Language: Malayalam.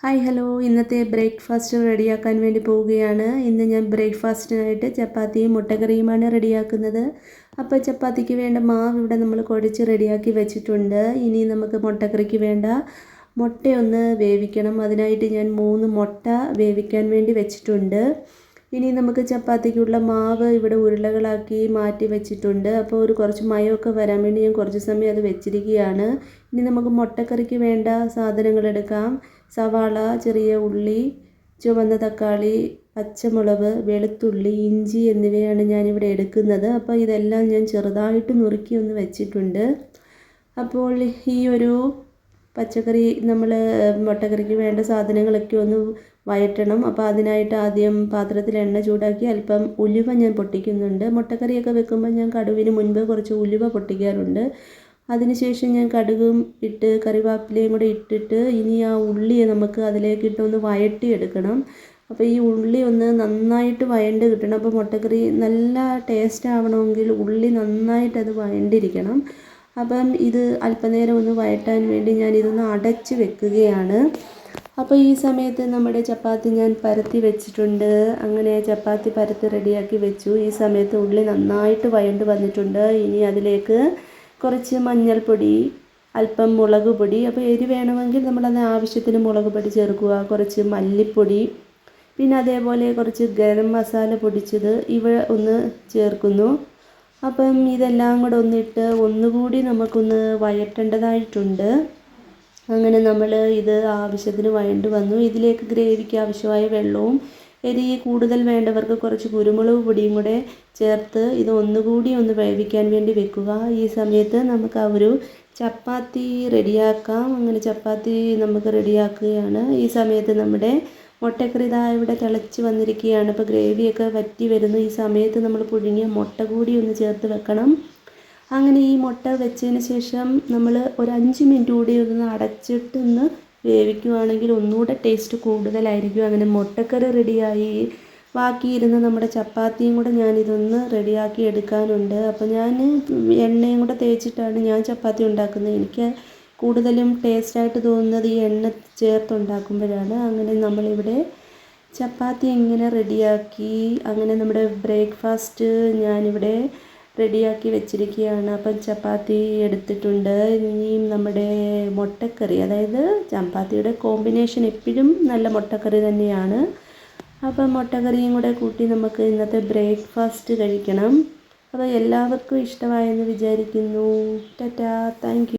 ഹായ് ഹലോ, ഇന്നത്തെ ബ്രേക്ക്ഫാസ്റ്റ് റെഡിയാക്കാൻ വേണ്ടി പോവുകയാണ്. ഇന്ന് ഞാൻ ബ്രേക്ക്ഫാസ്റ്റിനായിട്ട് ചപ്പാത്തിയും മുട്ടക്കറിയുമാണ് റെഡിയാക്കുന്നത്. അപ്പോൾ ചപ്പാത്തിക്ക് വേണ്ട മാവ് ഇവിടെ നമ്മൾ കുഴച്ച് റെഡിയാക്കി വെച്ചിട്ടുണ്ട്. ഇനി നമുക്ക് മുട്ടക്കറിക്ക് വേണ്ട മുട്ടയൊന്ന് വേവിക്കണം. അതിനായിട്ട് ഞാൻ 3 മുട്ട വേവിക്കാൻ വേണ്ടി വെച്ചിട്ടുണ്ട്. ഇനി നമുക്ക് ചപ്പാത്തിക്കുള്ള മാവ് ഇവിടെ ഉരുളകളാക്കി മാറ്റി വെച്ചിട്ടുണ്ട്. അപ്പോൾ കുറച്ച് മയമൊക്കെ വരാൻ വേണ്ടി ഞാൻ കുറച്ച് സമയം അത് വെച്ചിരിക്കുകയാണ്. ഇനി നമുക്ക് മുട്ടക്കറിക്ക് വേണ്ട സാധനങ്ങൾ എടുക്കാം. സവാള, ചെറിയ ഉള്ളി, ചുവന്ന തക്കാളി, പച്ചമുളക്, വെളുത്തുള്ളി, ഇഞ്ചി എന്നിവയാണ് ഞാനിവിടെ എടുക്കുന്നത്. അപ്പോൾ ഇതെല്ലാം ഞാൻ ചെറുതായിട്ട് നുറുക്കി ഒന്ന് വെച്ചിട്ടുണ്ട്. അപ്പോൾ ഈ ഒരു പച്ചക്കറി നമ്മൾ മുട്ടക്കറിക്ക് വേണ്ട സാധനങ്ങളൊക്കെ ഒന്ന് വഴറ്റണം. അപ്പോൾ അതിനായിട്ട് ആദ്യം പാത്രത്തിൽ എണ്ണ ചൂടാക്കി അല്പം ഉലുവ ഞാൻ പൊട്ടിക്കുന്നുണ്ട്. മുട്ടക്കറിയൊക്കെ വെക്കുമ്പോൾ ഞാൻ കടുവിന് മുൻപ് കുറച്ച് ഉലുവ പൊട്ടിക്കാറുണ്ട്. അതിനുശേഷം ഞാൻ കടുകും ഇട്ട് കറിവേപ്പിലയും കൂടെ ഇട്ടിട്ട് ഇനി ആ ഉള്ളിയെ നമുക്ക് അതിലേക്ക് ഇട്ടൊന്ന് വഴറ്റിയെടുക്കണം. അപ്പോൾ ഈ ഉള്ളി ഒന്ന് നന്നായിട്ട് വഴണ്ട് കിട്ടണം. അപ്പോൾ മുട്ടക്കറി നല്ല ടേസ്റ്റ് ആവണമെങ്കിൽ ഉള്ളി നന്നായിട്ട് അത് വഴണ്ടിരിക്കണം. അപ്പം ഇത് അല്പനേരം ഒന്ന് വഴറ്റാൻ വേണ്ടി ഞാനിതൊന്ന് അടച്ച് വെക്കുകയാണ്. അപ്പോൾ ഈ സമയത്ത് നമ്മുടെ ചപ്പാത്തി ഞാൻ പരത്തി വെച്ചിട്ടുണ്ട്. അങ്ങനെ ചപ്പാത്തി പരത്തി റെഡിയാക്കി വെച്ചു. ഈ സമയത്ത് ഉള്ളി നന്നായിട്ട് വഴണ്ട് വന്നിട്ടുണ്ട്. ഇനി അതിലേക്ക് കുറച്ച് മഞ്ഞൾപ്പൊടി, അല്പം മുളക് പൊടി, അപ്പോൾ എരി വേണമെങ്കിൽ നമ്മളത് ആവശ്യത്തിന് മുളക് പൊടി ചേർക്കുക. കുറച്ച് മല്ലിപ്പൊടി, പിന്നെ അതേപോലെ കുറച്ച് ഗരം മസാല പൊടിച്ചത് ഇവ ഒന്ന് ചേർക്കുന്നു. അപ്പം ഇതെല്ലാം കൂടെ ഒന്നിട്ട് ഒന്നുകൂടി നമുക്കൊന്ന് വഴറ്റേണ്ടതായിട്ടുണ്ട്. അങ്ങനെ നമ്മൾ ഇത് ആവശ്യത്തിന് വഴണ്ട് വന്നു. ഇതിലേക്ക് ഗ്രേവിക്ക് ആവശ്യമായ വെള്ളവും എരി കൂടുതൽ വേണ്ടവർക്ക് കുറച്ച് കുരുമുളക് പൊടിയും കൂടെ ചേർത്ത് ഇത് ഒന്നുകൂടി ഒന്ന് വേവിക്കാൻ വേണ്ടി വെക്കുക. ഈ സമയത്ത് നമുക്ക് ആ ഒരു ചപ്പാത്തി റെഡിയാക്കാം. അങ്ങനെ ചപ്പാത്തി നമുക്ക് റെഡിയാക്കുകയാണ്. ഈ സമയത്ത് നമ്മുടെ മുട്ടക്കറി ഇതാ ഇവിടെ തിളച്ച് വന്നിരിക്കുകയാണ്. അപ്പോൾ ഗ്രേവിയൊക്കെ വറ്റി വരുന്നു. ഈ സമയത്ത് നമ്മൾ പുഴുങ്ങിയ മുട്ട കൂടി ഒന്ന് ചേർത്ത് വെക്കണം. അങ്ങനെ ഈ മുട്ട വെച്ചതിന് ശേഷം നമ്മൾ ഒരു 5 മിനിറ്റ് കൂടി ഒന്ന് അടച്ചിട്ടൊന്ന് വേവിക്കുകയാണെങ്കിൽ ഒന്നുകൂടെ ടേസ്റ്റ് കൂടുതലായിരിക്കും. അങ്ങനെ മുട്ടക്കറി റെഡിയായി. ബാക്കിയിരുന്ന നമ്മുടെ ചപ്പാത്തിയും കൂടെ ഞാനിതൊന്ന് റെഡിയാക്കി എടുക്കാനുണ്ട്. അപ്പോൾ ഞാൻ എണ്ണയും കൂടെ തേച്ചിട്ടാണ് ഞാൻ ചപ്പാത്തി ഉണ്ടാക്കുന്നത്. എനിക്ക് കൂടുതലും ടേസ്റ്റായിട്ട് തോന്നുന്നത് ഈ എണ്ണ ചേർത്തുണ്ടാക്കുമ്പോഴാണ്. അങ്ങനെ നമ്മളിവിടെ ചപ്പാത്തി ഇങ്ങനെ റെഡിയാക്കി. അങ്ങനെ നമ്മുടെ ബ്രേക്ക്ഫാസ്റ്റ് ഞാനിവിടെ റെഡിയാക്കി വെച്ചിരിക്കുകയാണ്. അപ്പം ചപ്പാത്തി എടുത്തിട്ടുണ്ട്. ഇനിയും നമ്മുടെ മുട്ടക്കറി, അതായത് ചപ്പാത്തിയുടെ കോമ്പിനേഷൻ എപ്പോഴും നല്ല മുട്ടക്കറി തന്നെയാണ്. അപ്പം മുട്ടക്കറിയും കൂടെ കൂട്ടി നമുക്ക് ഇന്നത്തെ ബ്രേക്ക്ഫാസ്റ്റ് കഴിക്കണം. അപ്പോൾ എല്ലാവർക്കും ഇഷ്ടമായെന്ന് വിചാരിക്കുന്നു. Tata, thank you.